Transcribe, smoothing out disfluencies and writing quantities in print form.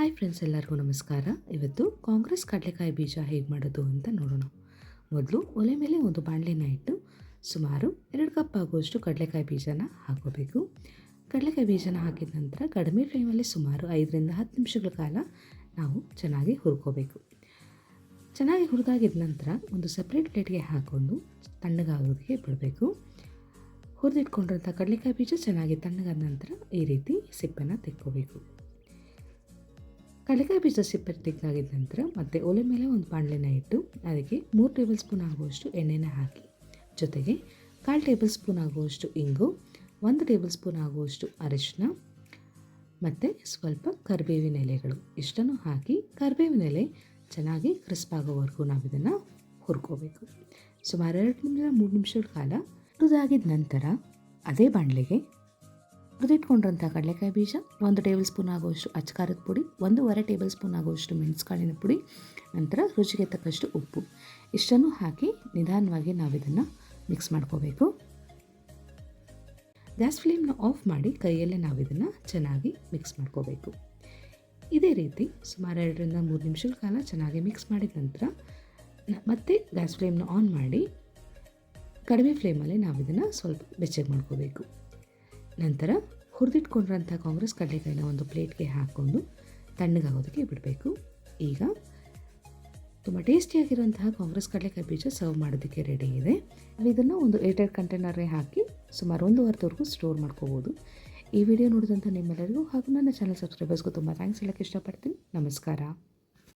Hi friends, ಎಲ್ಲರಿಗೂ ನಮಸ್ಕಾರ. ಇವತ್ತು ಕಾಂಗ್ರೆಸ್ ಕಡಲೆಕಾಯಿ ಬೀಜ ಹೇಗೆ ಮಾಡೋದು ಅಂತ ನೋಡೋಣ. ಮೊದಲು ಒಲೆ ಮೇಲೆ ಒಂದು ಬಾಣಲೆನ ಇಟ್ಟು ಸುಮಾರು 2 ಕಪ್ ಆಗುವಷ್ಟು ಕಡಲೆಕಾಯಿ ಬೀಜನ ಹಾಕೋಬೇಕು. ಕಡಲೆಕಾಯಿ ಬೀಜನ ಹಾಕಿದ ನಂತರ ಕಡಿಮೆ ಫ್ಲೇಮಲ್ಲಿ ಸುಮಾರು 5ರಿಂದ 10 ನಿಮಿಷಗಳ ಕಾಲ ನಾವು ಚೆನ್ನಾಗಿ ಹುರ್ಕೋಬೇಕು. ಚೆನ್ನಾಗಿ ಹುರಿದಾಗಿದ್ದ ನಂತರ ಒಂದು ಸಪ್ರೇಟ್ ಪ್ಲೇಟ್ಗೆ ಹಾಕ್ಕೊಂಡು ತಣ್ಣಗಾಗೋದಕ್ಕೆ ಬಿಡಬೇಕು. ಹುರಿದಿಟ್ಕೊಂಡಿರೋಂಥ ಕಡಲೆಕಾಯಿ ಬೀಜ ಚೆನ್ನಾಗಿ ತಣ್ಣಗಾದ ನಂತರ ಈ ರೀತಿ ಸಿಪ್ಪೆನ ತೆಕ್ಕೋಬೇಕು. ಕಡಲೆಕಾಯಿ ಬೀಜ ಸಿಪ್ಪೆ ತೆಗೆದಾಗಿದ್ದ ನಂತರ ಮತ್ತೆ ಒಲೆ ಮೇಲೆ ಒಂದು ಬಾಣಲೆನ ಇಟ್ಟು ಅದಕ್ಕೆ 3 ಟೇಬಲ್ ಸ್ಪೂನ್ ಆಗುವಷ್ಟು ಎಣ್ಣೆನ ಹಾಕಿ, ಜೊತೆಗೆ 1/4 ಟೇಬಲ್ ಸ್ಪೂನ್ ಆಗುವಷ್ಟು ಇಂಗು, 1 ಟೇಬಲ್ ಸ್ಪೂನ್ ಆಗುವಷ್ಟು ಅರಿಶಿನ ಮತ್ತು ಸ್ವಲ್ಪ ಕರಿಬೇವಿನ ಎಲೆಗಳು ಇಷ್ಟನ್ನು ಹಾಕಿ ಕರಿಬೇವಿನ ಎಲೆ ಚೆನ್ನಾಗಿ ಕ್ರಿಸ್ಪ್ ಆಗೋವರೆಗೂ ನಾವು ಇದನ್ನು ಹುರ್ಕೋಬೇಕು. ಸುಮಾರು 2ರಿಂದ 3 ನಿಮಿಷಗಳ ಕಾಲ ಹುರಿದಾಗಿದ್ದ ನಂತರ ಅದೇ ಬಾಣಲೆಗೆ ಹುರಿದಿಟ್ಕೊಂಡಿರೋಂಥ ಕಡಲೆಕಾಯಿ ಬೀಜ, 1 ಟೇಬಲ್ ಸ್ಪೂನ್ ಆಗುವಷ್ಟು ಅಚ್ಚಕಾರದ ಪುಡಿ, 1.5 ಟೇಬಲ್ ಸ್ಪೂನ್ ಆಗುವಷ್ಟು ಮೆಣಸುಕಾಳಿನ ಪುಡಿ, ನಂತರ ರುಚಿಗೆ ತಕ್ಕಷ್ಟು ಉಪ್ಪು ಇಷ್ಟನ್ನು ಹಾಕಿ ನಿಧಾನವಾಗಿ ನಾವಿದನ್ನು ಮಿಕ್ಸ್ ಮಾಡ್ಕೋಬೇಕು. ಗ್ಯಾಸ್ ಫ್ಲೇಮ್ನ ಆಫ್ ಮಾಡಿ ಕೈಯಲ್ಲೇ ನಾವಿದನ್ನು ಚೆನ್ನಾಗಿ ಮಿಕ್ಸ್ ಮಾಡ್ಕೋಬೇಕು. ಇದೇ ರೀತಿ ಸುಮಾರು 2ರಿಂದ 3 ನಿಮಿಷಗಳ ಕಾಲ ಚೆನ್ನಾಗಿ ಮಿಕ್ಸ್ ಮಾಡಿದ ನಂತರ ಮತ್ತೆ ಗ್ಯಾಸ್ ಫ್ಲೇಮ್ನ ಆನ್ ಮಾಡಿ ಕಡಿಮೆ ಫ್ಲೇಮಲ್ಲಿ ನಾವಿದನ್ನು ಸ್ವಲ್ಪ ಬೆಚ್ಚಗೆ ಮಾಡ್ಕೋಬೇಕು. ನಂತರ ಹುರಿದಿಟ್ಕೊಂಡಿರೋಂಥ ಕಾಂಗ್ರೆಸ್ ಕಡಲೆಕಾಯಿನ ಒಂದು ಪ್ಲೇಟ್ಗೆ ಹಾಕ್ಕೊಂಡು ತಣ್ಣಗಾಗೋದಕ್ಕೆ ಬಿಡಬೇಕು. ಈಗ ತುಂಬ ಟೇಸ್ಟಿಯಾಗಿರುವಂತಹ ಕಾಂಗ್ರೆಸ್ ಕಡಲೆಕಾಯಿ ಬೀಜ ಸರ್ವ್ ಮಾಡೋದಕ್ಕೆ ರೆಡಿ ಇದೆ. ಇದನ್ನು ಒಂದು ಏರ್ಟೈಟ್ ಕಂಟೈನರ್ಗೆ ಹಾಕಿ ಸುಮಾರು 1 ವಾರದವರೆಗೂ ಸ್ಟೋರ್ ಮಾಡ್ಕೋಬೋದು. ಈ ವಿಡಿಯೋ ನೋಡಿದಂಥ ನಿಮ್ಮೆಲ್ಲರಿಗೂ ಹಾಗೂ ನನ್ನ ಚಾನಲ್ ಸಬ್ಸ್ಕ್ರೈಬರ್ಸ್ಗೂ ತುಂಬ ಥ್ಯಾಂಕ್ಸ್ ಹೇಳೋಕ್ಕೆ ಇಷ್ಟಪಡ್ತೀನಿ. ನಮಸ್ಕಾರ.